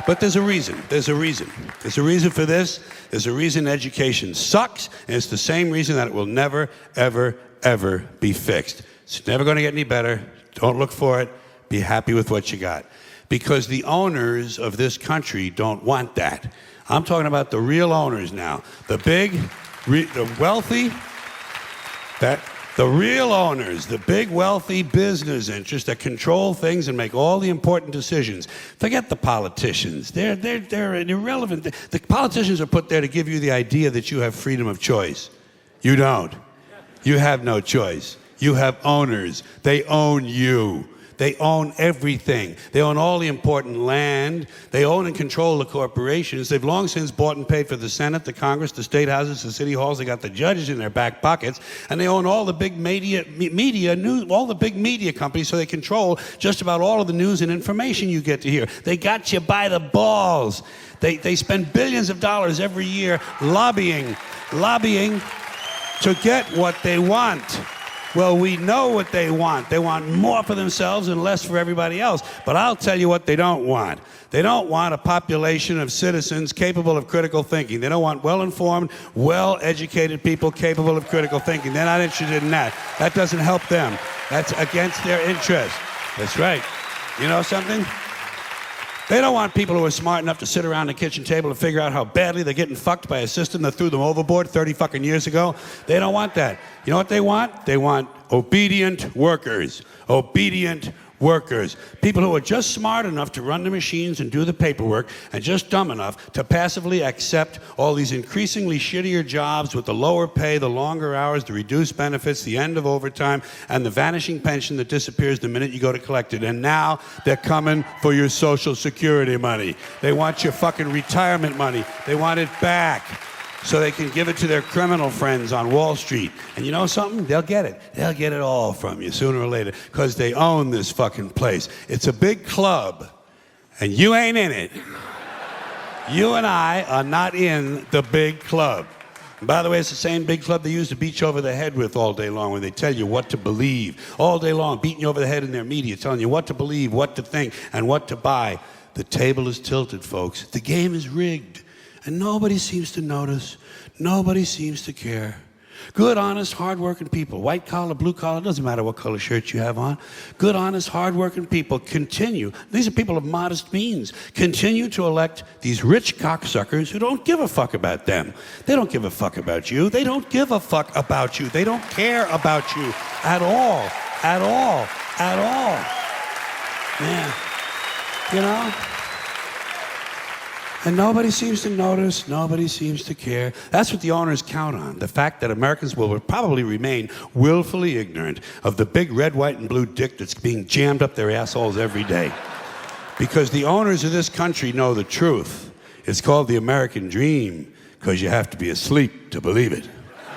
But there's a reason. There's a reason. There's a reason for this. There's a reason education sucks, and it's the same reason that it will never, ever, ever be fixed. It's never going to get any better. Don't look for it. Be happy with what you got. Because the owners of this country don't want that. I'm talking about the real owners now. The big, the wealthy, the real owners, the big wealthy business interests that control things and make all the important decisions. Forget the politicians. They're irrelevant. The politicians are put there to give you the idea that you have freedom of choice. You don't. You have no choice. You have owners. They own you. They own everything. They own all the important land. They own and control the corporations. They've long since bought and paid for the Senate, the Congress, the state houses, the city halls. They got the judges in their back pockets. And they own all the big all the big media companies, so they control just about all of the news and information you get to hear. They got you by the balls. They spend billions of dollars every year lobbying to get what they want. Well, we know what they want. They want more for themselves and less for everybody else. But I'll tell you what they don't want. They don't want a population of citizens capable of critical thinking. They don't want well-informed, well-educated people capable of critical thinking. They're not interested in that. That doesn't help them. That's against their interest. That's right. You know something? They don't want people who are smart enough to sit around the kitchen table and figure out how badly they're getting fucked by a system that threw them overboard 30 fucking years ago. They don't want that. You know what they want? They want obedient workers. Obedient workers. People who are just smart enough to run the machines and do the paperwork, and just dumb enough to passively accept all these increasingly shittier jobs with the lower pay, the longer hours, the reduced benefits, the end of overtime, and the vanishing pension that disappears the minute you go to collect it. And now they're coming for your Social Security money. They want your fucking retirement money. They want it back, so they can give it to their criminal friends on Wall Street. And you know something? They'll get it. They'll get it all from you sooner or later, because they own this fucking place. It's a big club, and you ain't in it. You and I are not in the big club. And by the way, it's the same big club they use to beat you over the head with all day long when they tell you what to believe. All day long, beating you over the head in their media, telling you what to believe, what to think, and what to buy. The table is tilted, folks. The game is rigged. And nobody seems to notice. Nobody seems to care. Good, honest, hard-working people, white collar, blue collar, doesn't matter what color shirt you have on. Good, honest, hard-working people continue. These are people of modest means. Continue to elect these rich cocksuckers who don't give a fuck about them. They don't give a fuck about you. They don't give a fuck about you. They don't care about you at all. At all. At all. Man, you know? And nobody seems to notice, nobody seems to care. That's what the owners count on, the fact that Americans will probably remain willfully ignorant of the big red, white, and blue dick that's being jammed up their assholes every day. Because the owners of this country know the truth. It's called the American dream, because you have to be asleep to believe it.